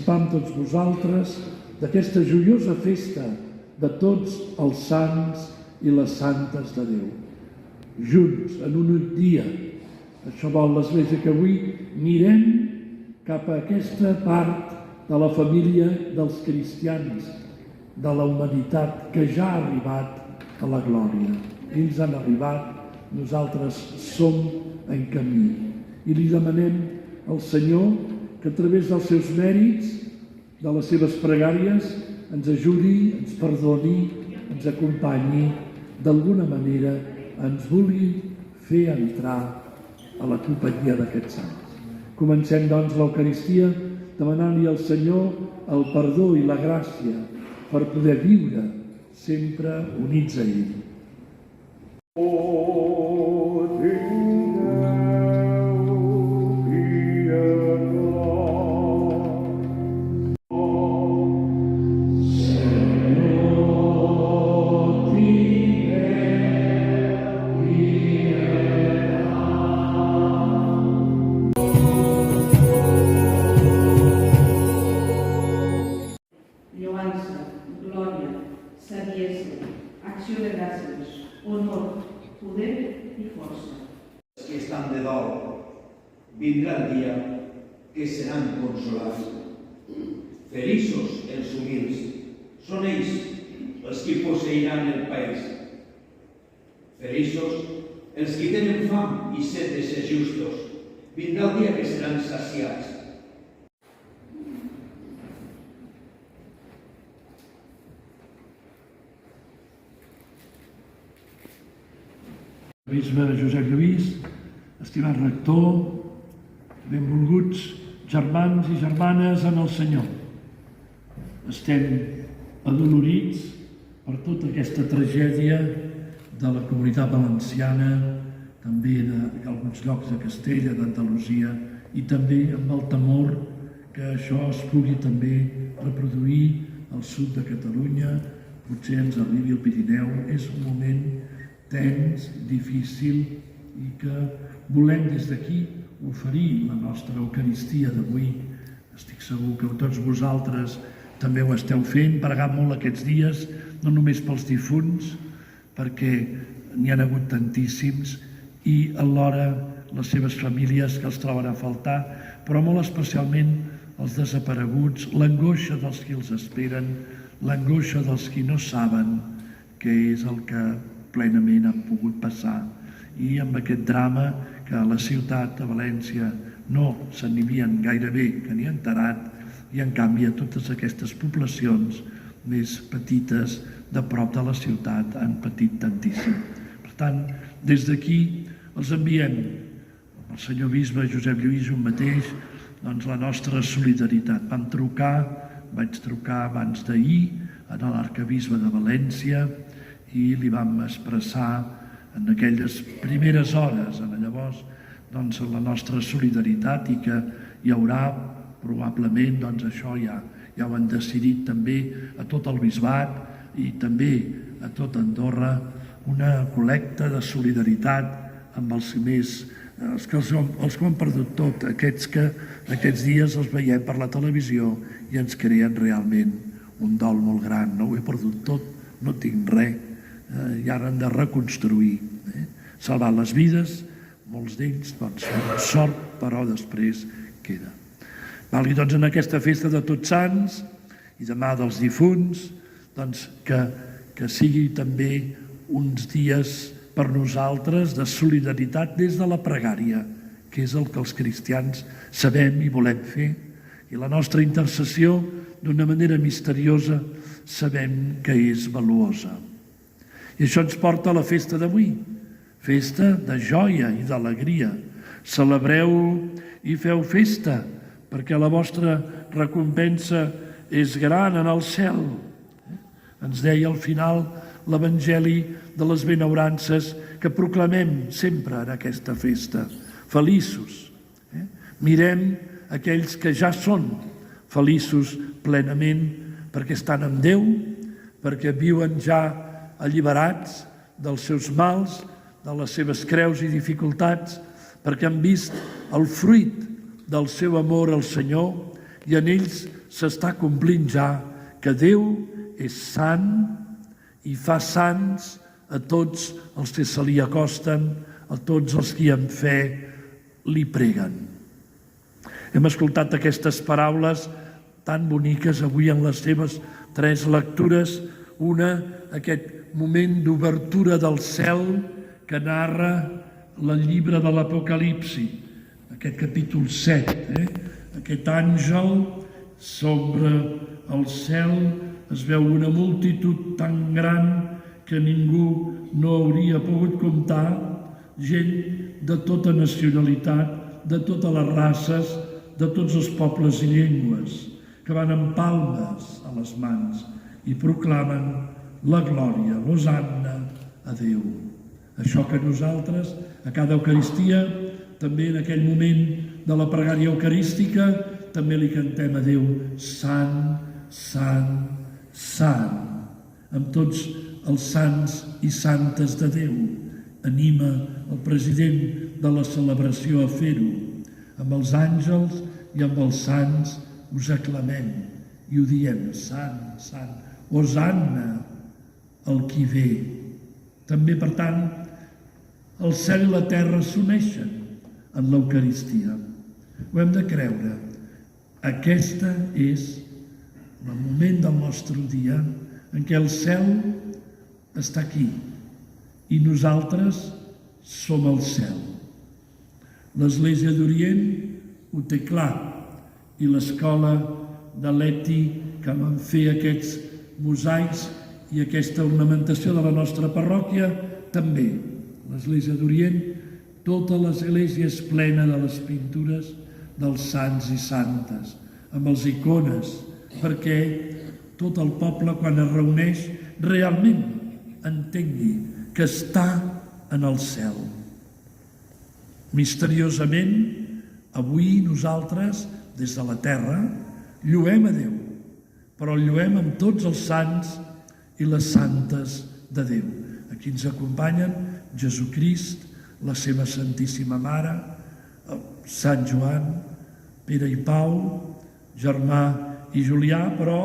participar amb tots vosaltres d'aquesta joiosa festa de tots els sants i les santes de Déu. Junts, en un únic dia. Això vol l'Església que avui mirem cap a aquesta part de la família dels cristians, de la humanitat que ja ha arribat a la glòria. Ells han arribat, nosaltres som en camí. I li demanem al Senyor que a través dels seus mèrits, de les seves pregàries, ens ajudi, ens perdoni, ens acompanyi, d'alguna manera ens vulgui fer entrar a la companyia d'aquests sants. Comencem, doncs, l'Eucaristia demanant-li al Senyor el perdó i la gràcia per poder viure sempre units a ell. Lloança, glòria, saviesa, acció de gràcies, honor, poder i força. Els que estan de dol, vindrà el dia que seran consolats. Feliços els humils, són ells els que posseiran el país. Feliços els que tenen fam i set de ser justos, vindrà el dia que seran saciats. Bisbe Josep Lluís, estimat rector, benvolguts germans i germanes en el Senyor. Estem adolorits per tota aquesta tragèdia de la Comunitat Valenciana, també d'alguns llocs de Castella, d'Andalusia, i també amb el temor que això es pugui també reproduir al sud de Catalunya, potser ens arribi al Pirineu. És un moment tens, difícil, i que volem des d'aquí oferir la nostra Eucaristia d'avui. Estic segur que tots vosaltres també ho esteu fent, pregant molt aquests dies, no només pels difunts, perquè n'hi ha hagut tantíssims, i alhora les seves famílies que els troben a faltar, però molt especialment els desapareguts, l'angoixa dels qui els esperen, l'angoixa dels qui no saben què és el que plenament han pogut passar, i amb aquest drama que a la ciutat de València no se n'havien gairebé que n'hi ha enterat, i en canvi a totes aquestes poblacions més petites de prop de la ciutat han patit tantíssim. Per tant, des d'aquí els enviem al senyor bisbe Josep Lluís un mateix, doncs la nostra solidaritat. Vaig trucar abans d'ahir a l'arquebisbe de València i li vam expressar en aquelles primeres hores, llavors, doncs, la nostra solidaritat, i que hi haurà probablement, doncs això ja ho han decidit també a tot el bisbat i també a tot Andorra, una col·lecta de solidaritat amb els que ho han perdut tot, aquests que aquests dies els veiem per la televisió i ens creen realment un dol molt gran. No ho he perdut tot, no tinc res, i ara han de reconstruir, salvar les vides, molts d'ells, doncs, sort, però després queda. Valgui, doncs, en aquesta festa de Tots Sants i demà dels difunts, doncs, que sigui també uns dies per nosaltres de solidaritat des de la pregària, que és el que els cristians sabem i volem fer, i la nostra intercessió, d'una manera misteriosa, sabem que és valuosa. I això ens porta a la festa d'avui, festa de joia i d'alegria. Celebreu i feu festa, perquè la vostra recompensa és gran en el cel. Ens deia al final l'Evangeli de les Benaurances que proclamem sempre en aquesta festa. Feliços. Mirem aquells que ja són feliços plenament perquè estan amb Déu, perquè viuen ja alliberats dels seus mals, de les seves creus i dificultats, perquè han vist el fruit del seu amor al Senyor i en ells s'està complint ja que Déu és sant i fa sants a tots els que se li acosten, a tots els que amb fe li preguen. Hem escoltat aquestes paraules tan boniques avui en les seves 3 lectures. Una, aquest moment d'obertura del cel que narra el llibre de l'Apocalipsi, aquest capítol 7. Aquest àngel sobre el cel es veu una multitud tan gran que ningú no hauria pogut comptar, gent de tota nacionalitat, de totes les races, de tots els pobles i llengües, que van amb palmes a les mans i proclamen la glòria, l'hosanna a Déu. Això que nosaltres, a cada Eucaristia, també en aquell moment de la pregària eucarística, també li cantem a Déu, sant, sant, sant, amb tots els sants i santes de Déu. Anima el president de la celebració a fer-ho. Amb els àngels i amb els sants us aclamem i ho diem, sant, sant, hosanna al qui ve. També, per tant, el cel i la terra s'uneixen en l'Eucaristia. Ho hem de creure. Aquesta és el moment del nostre dia en què el cel està aquí i nosaltres som el cel. L'Església d'Orient ho té clar i l'escola de l'Eti que van fer aquests mosaics i aquesta ornamentació de la nostra parròquia també. L'Església d'Orient, tota l'Església és plena de les pintures dels sants i santes, amb els icones, perquè tot el poble, quan es reuneix, realment entengui que està en el cel. Misteriosament, avui nosaltres, des de la terra, lluem a Déu, però el lluem amb tots els sants i les santes de Déu. Aquí ens acompanyen Jesucrist, la seva Santíssima Mare, Sant Joan, Pere i Pau, Germà i Julià, però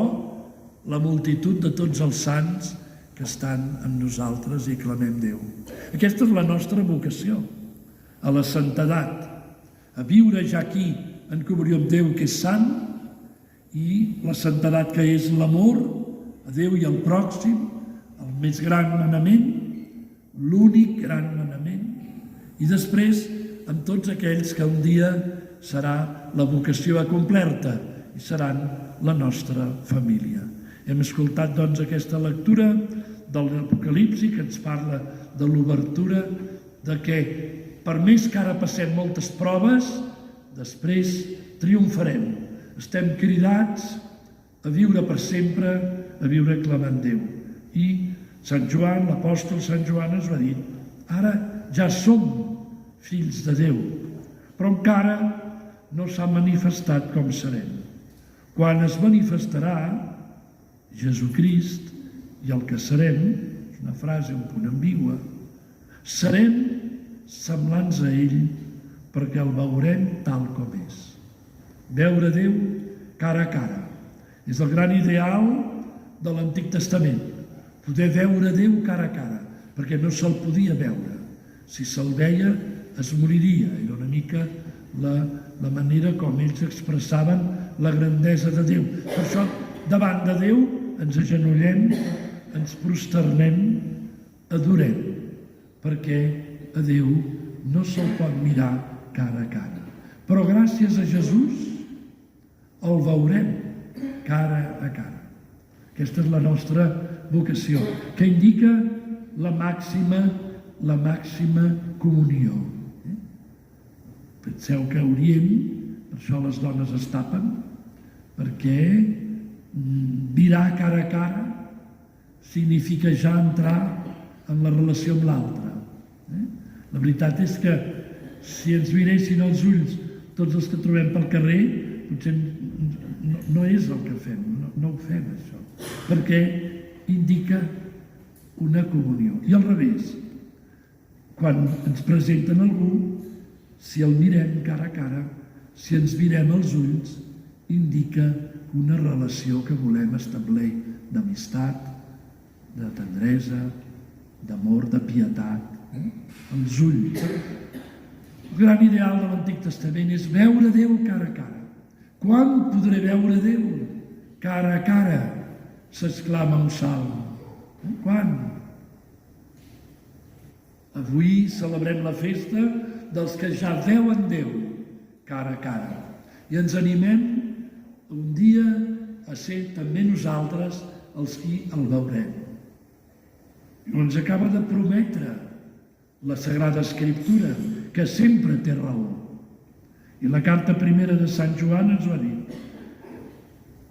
la multitud de tots els sants que estan amb nosaltres i clamem Déu. Aquesta és la nostra vocació, a la santedat, a viure ja aquí en comunió amb Déu, que és sant, i la santedat, que és l'amor a Déu i al pròxim, el més gran manament, l'únic gran manament, i després amb tots aquells que un dia serà la vocació acomplerta i seran la nostra família. Hem escoltat, doncs, aquesta lectura de l'Apocalipsi que ens parla de l'obertura, de que per més que ara passem moltes proves, després triomfarem. Estem cridats a viure per sempre, a viure clamant Déu. I Sant Joan, l'apòstol Sant Joan, ens va dir: ara ja som fills de Déu, però encara no s'ha manifestat com serem. Quan es manifestarà Jesucrist i el que serem, és una frase un punt ambigua, serem semblants a ell perquè el veurem tal com és. Veure Déu cara a cara. És el gran ideal de l'Antic Testament, poder veure Déu cara a cara, perquè no se'l podia veure. Si se'l veia, es moriria. Era una mica la manera com ells expressaven la grandesa de Déu. Per això, davant de Déu, ens agenollem, ens prosternem, adorem, perquè a Déu no se'l pot mirar cara a cara. Però gràcies a Jesús el veurem cara a cara. Aquesta és la nostra vocació, que indica la màxima comunió. Penseu que a Orient, per això les dones es tapen, perquè mirar cara a cara significa ja entrar en la relació amb l'altre. La veritat és que si ens miressin als ulls tots els que trobem pel carrer, potser no és el que fem, no ho fem això, perquè indica una comunió. I al revés, quan ens presenten algú, si el mirem cara a cara, si ens mirem als ulls, indica una relació que volem establir d'amistat, de tendresa, d'amor, de pietat. Els ulls. El gran ideal de l'Antic Testament és veure Déu cara a cara. Quan podré veure Déu cara a cara? S'exclama un salm. Quan? Avui celebrem la festa dels que ja veuen Déu cara a cara. I ens animem un dia a ser també nosaltres els qui el veurem. I ens acaba de prometre la Sagrada Escriptura, que sempre té raó. I la carta primera de Sant Joan ens ho ha dit.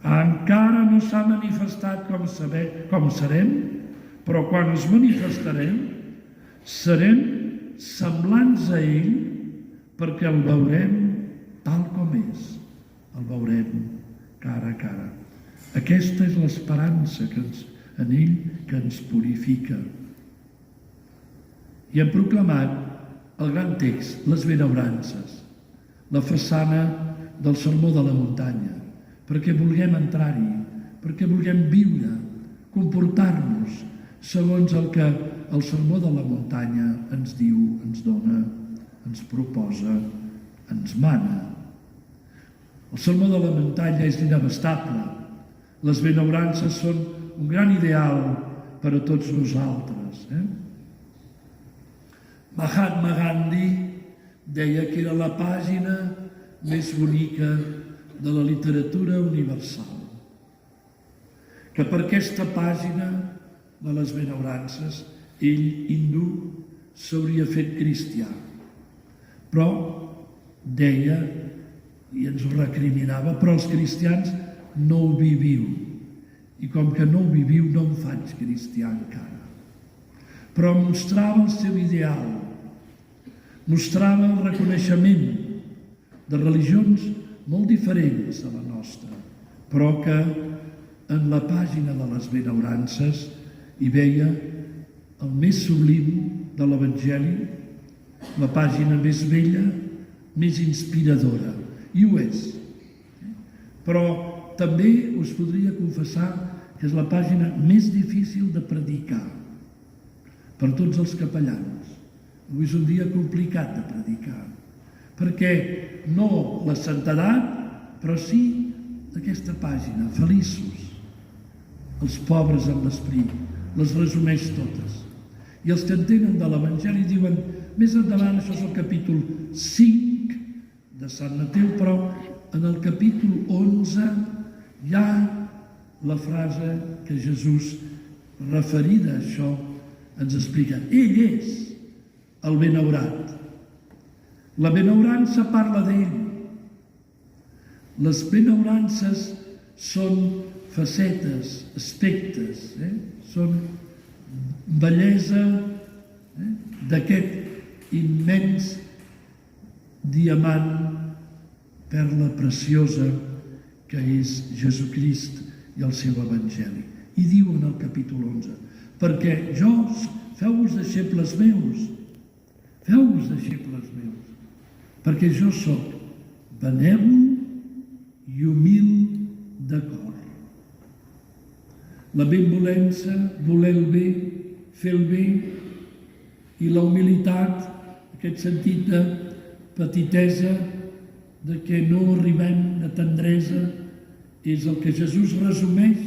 Encara no s'ha manifestat com serem, però quan ens manifestarem, serem semblants a ell perquè el veurem tal com és. El veurem cara a cara. Aquesta és l'esperança en ell que ens purifica. I hem proclamat el gran text, les benaurances, la façana del Sermó de la Muntanya, perquè vulguem entrar-hi, perquè vulguem viure, comportar-nos segons el que el Sermó de la Muntanya ens diu, ens dona, ens proposa, ens mana. El Sermó de la Muntanya és inabastable. Les benaurances són un gran ideal per a tots nosaltres. Mahatma Gandhi deia que era la pàgina més bonica de la literatura universal. Que per aquesta pàgina de les benaurances ell, hindú, s'hauria fet cristià. Però deia, i ens ho recriminava, però els cristians no ho viviu. I com que no ho viviu, no em faig cristià encara. Però mostrava el seu ideal, mostrava el reconeixement de religions molt diferents a la nostra, però que en la pàgina de les benaurances hi veia el més sublim de l'Evangeli, la pàgina més bella, més inspiradora, i ho és. Però també us podria confessar que és la pàgina més difícil de predicar per tots els capellans. Avui és un dia complicat de predicar, perquè no la santedat, però sí aquesta pàgina, feliços. Els pobres en l'esperit, les resumeix totes. I els que entenen de l'Evangeli diuen, més endavant, això és el capítol 5 de Sant Mateu, però en el capítol 11 hi ha la frase que Jesús, referida a això, ens explica. Ell és el benaurat. La benaurança parla d'ell. Les benaurances són facetes, aspectes, són bellesa d'aquest immens diamant, perla preciosa que és Jesucrist i el seu Evangeli. I diu en el capítol 11, perquè feu-vos deixebles meus, perquè jo sóc benèvol i humil de cor. La benvolença, voler el bé, fer el bé, i la humilitat, aquest sentit de petitesa, de que no arribem, de tendresa, és el que Jesús resumeix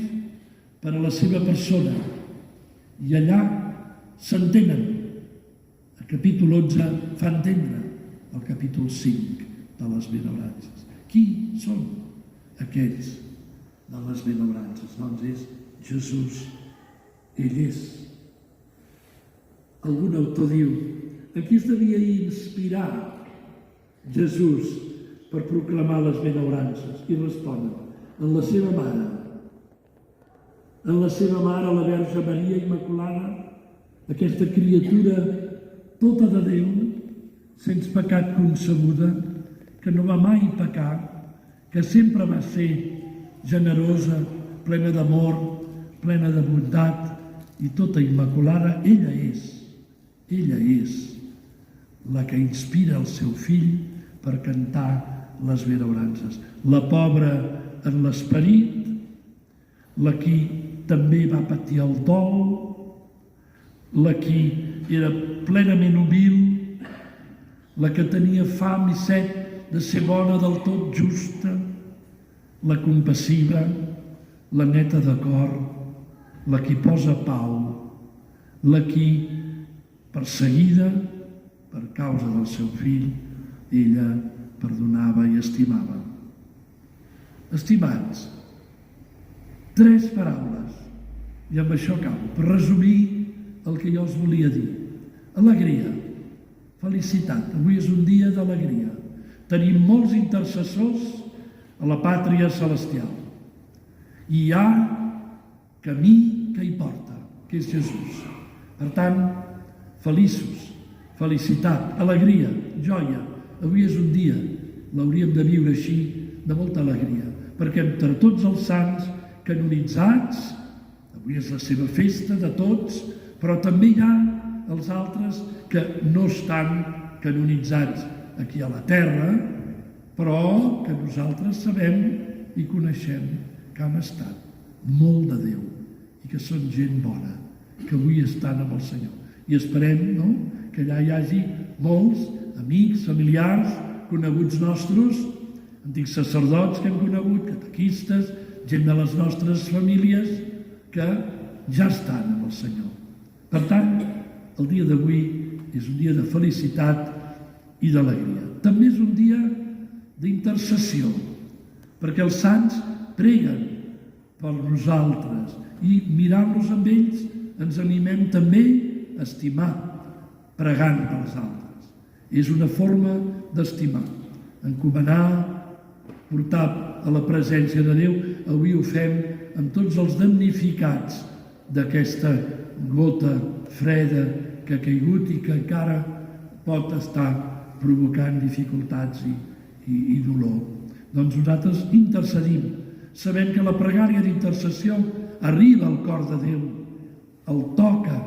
per a la seva persona. I allà s'entenen. El capítol 11 fa entendre el capítol 5 de les benaurances. Qui són aquests de les benaurances? Doncs és Jesús. Ell és. Algun autor diu, a qui es devia inspirar Jesús per proclamar les benaurances? I responen, en la seva mare. En la seva mare, la Verge Maria Immaculada, aquesta criatura tota de Déu, sense pecat concebuda, que no va mai pecar, que sempre va ser generosa, plena d'amor, plena de bondat i tota immaculada. Ella és la que inspira el seu fill per cantar les benaurances. La pobra en l'esperit, la qui també va patir el dol, la qui era plenament humil, la que tenia fam i set de ser bona del tot justa, la compassiva, la neta de cor, la qui posa pau, la qui, perseguida per causa del seu fill, ella perdonava i estimava. Estimats, 3 paraules, i amb això acabo, per resumir el que jo us volia dir. Alegria, felicitat, avui és un dia d'alegria. Tenim molts intercessors a la pàtria celestial. I hi ha camí que hi porta, que és Jesús. Per tant, feliços, felicitat, alegria, joia. Avui és un dia, l'hauríem de viure així, de molta alegria, perquè entre tots els sants canonitzats, avui és la seva festa de tots, però també hi ha els altres que no estan canonitzats aquí a la terra, però que nosaltres sabem i coneixem que han estat molt de Déu i que són gent bona, que avui estan amb el Senyor. I esperem, no?, que allà hi hagi molts amics, familiars, coneguts nostres, antics sacerdots que hem conegut, catequistes, gent de les nostres famílies, que ja estan amb el Senyor. Per tant, el dia d'avui és un dia de felicitat i d'alegria. També és un dia d'intercessió, perquè els sants preguen per nosaltres i mirant-los amb ells ens animem també a estimar, pregant pels altres. És una forma d'estimar, encomanar, portar a la presència de Déu. Avui ho fem amb tots els damnificats d'aquesta gota freda que ha caigut i que encara pot estar provocant dificultats i dolor. Doncs nosaltres intercedim. Sabem que la pregària d'intercessió arriba al cor de Déu, el toca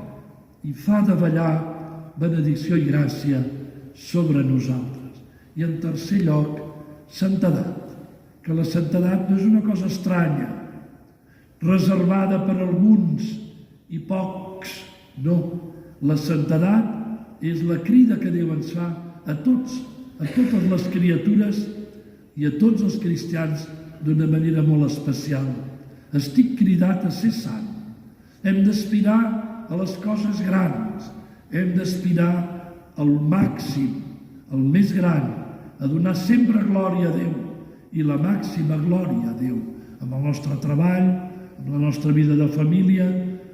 i fa davallar benedicció i gràcia sobre nosaltres. I en tercer lloc, santedat, que la santedat no és una cosa estranya, reservada per alguns i pocs, no. La santedat és la crida que Déu ens fa a tots, a totes les criatures i a tots els cristians d'una manera molt especial. Estic cridat a ser sant. Hem d'aspirar a les coses grans, hem d'aspirar al màxim, al més gran, a donar sempre glòria a Déu i la màxima glòria a Déu, amb el nostre treball, amb la nostra vida de família,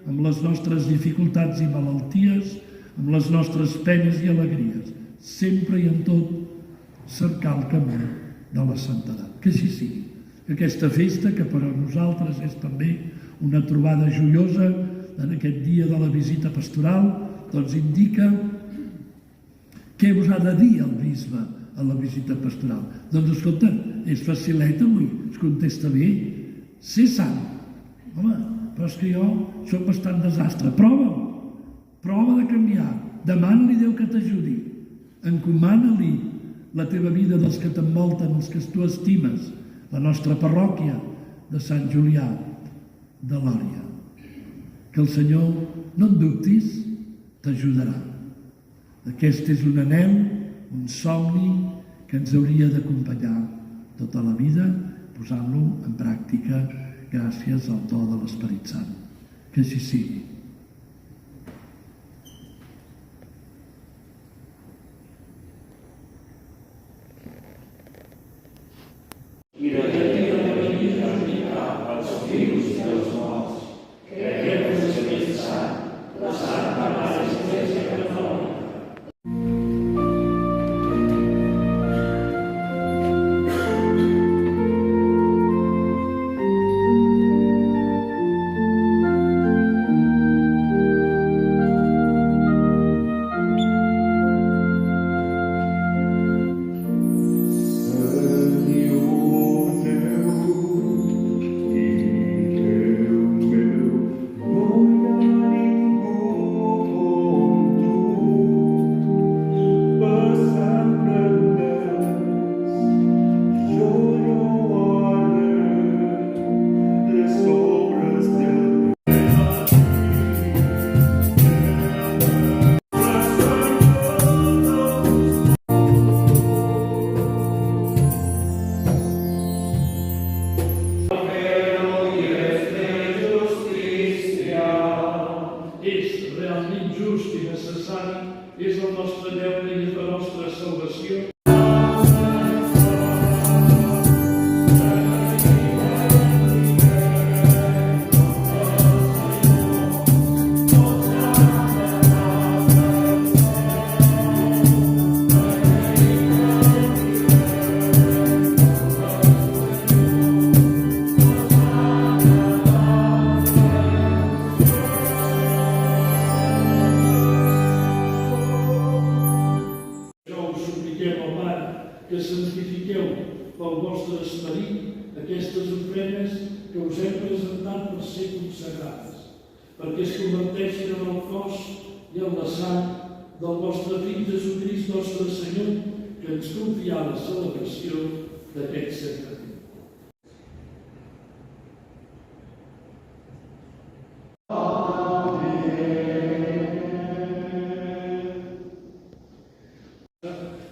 amb les nostres dificultats i malalties, amb les nostres penes i alegries, sempre i en tot cercar el camí de la santedat. Que així sigui. Aquesta festa, que per a nosaltres és també una trobada joiosa en aquest dia de la visita pastoral, doncs indica què us ha de dir el bisbe a la visita pastoral. Doncs escolta, és facilet avui, es contesta bé, ser sant. Home, però és que jo soc bastant desastre. Prova-ho, prova de canviar, demana-li Déu que t'ajudi, encomana-li la teva vida dels que t'envolten, els que tu estimes, la nostra parròquia de Sant Julià de Lòria. Que el Senyor, no en dubtis, t'ajudarà. Aquest és un anhel, un somni que ens hauria d'acompanyar tota la vida, posant-lo en pràctica gràcies al do de l'Esperit Sant. Que així sigui. I de Déu benedica els vius i els morts, creiem en l'Esperit Sant, la Santa Mare Església Catòlica. No hi ha ningú com tu. és el nostre deure i és la nostra salvació. Que santifiqueu pel vostre esperit aquestes ofrenes que us hem presentat per ser consagrades, perquè es converteixin en el cos i en la sang del vostre Fill Jesucrist, nostre Senyor, que ens confia la celebració d'aquest sacrament.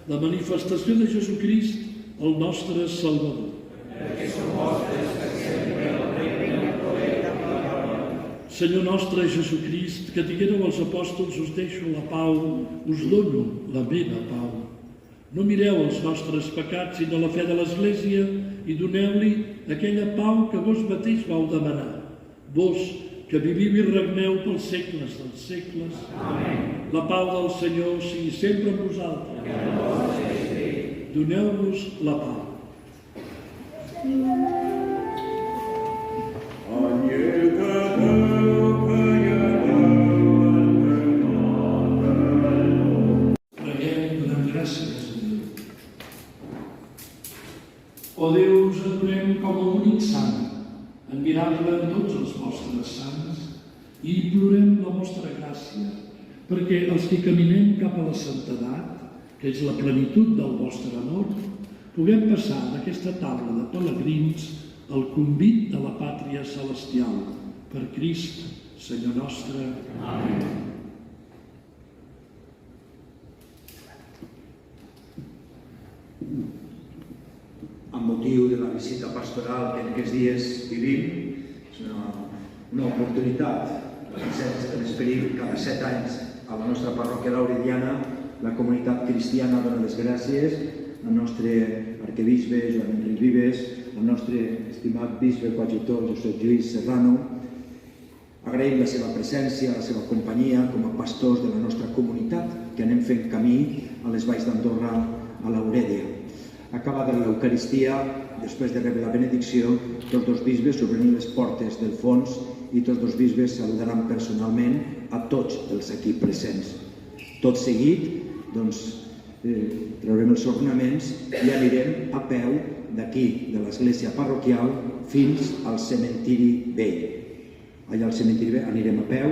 La manifestació de Jesucrist, el nostre Salvador. Senyor nostre Jesucrist, que diguéreu als apòstols, us deixo la pau, us dono la meva pau. No mireu els nostres pecats, sinó la fe de l'Església, i doneu-li aquella pau que vos mateix vau demanar. Vos, que viviu i regneu pels segles dels segles. Amén. La pau del Senyor sigui sempre amb vosaltres. Doneu-vos la pau. Preguem, donem gràcies a Déu. O Déu, us adorem com a únic sant, admirable en tots els vostres sants, i implorem la vostra gràcia perquè els que caminem cap a la santedat, que és la plenitud del vostre amor, puguem passar d'aquesta taula de pelegrins al convit de la pàtria celestial. Per Crist, Senyor nostre. Amén. Amb motiu de la visita pastoral que en aquests dies vivim, és una oportunitat que l'esperim cada 7 anys a la nostra parròquia Laurediana. La comunitat cristiana dona les gràcies al nostre arquebisbe Joan Enric Vives, al nostre estimat bisbe coadjutor Josep Lluís Serrano. Agraïm la seva presència, la seva companyia com a pastors de la nostra comunitat, que anem fent camí a les valls d'Andorra, a l'Aurèdia. Acabada l'Eucaristia, després de rebre la benedicció, tots dos bisbes obren les portes del fons i tots dos bisbes saludaran personalment a tots els aquí presents. Tot seguit, traurem els ornaments i anirem a peu d'aquí, de l'església parroquial, fins al cementiri vell. Allà al cementiri vell anirem a peu,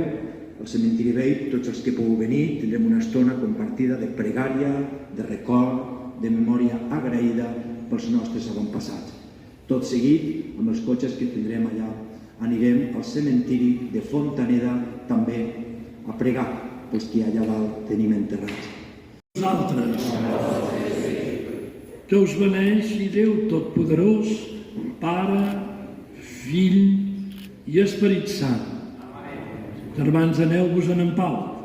al cementiri vell, tots els que pugueu venir, tindrem una estona compartida de pregària, de record, de memòria agraïda pels nostres avantpassats. Tot seguit, amb els cotxes que tindrem allà, anirem al cementiri de Fontaneda també a pregar pels que allà dalt tenim enterrats. Vosaltres, que us beneixi Déu Totpoderós, Pare, Fill i Esperit Sant. Germans, aneu-vos en pau.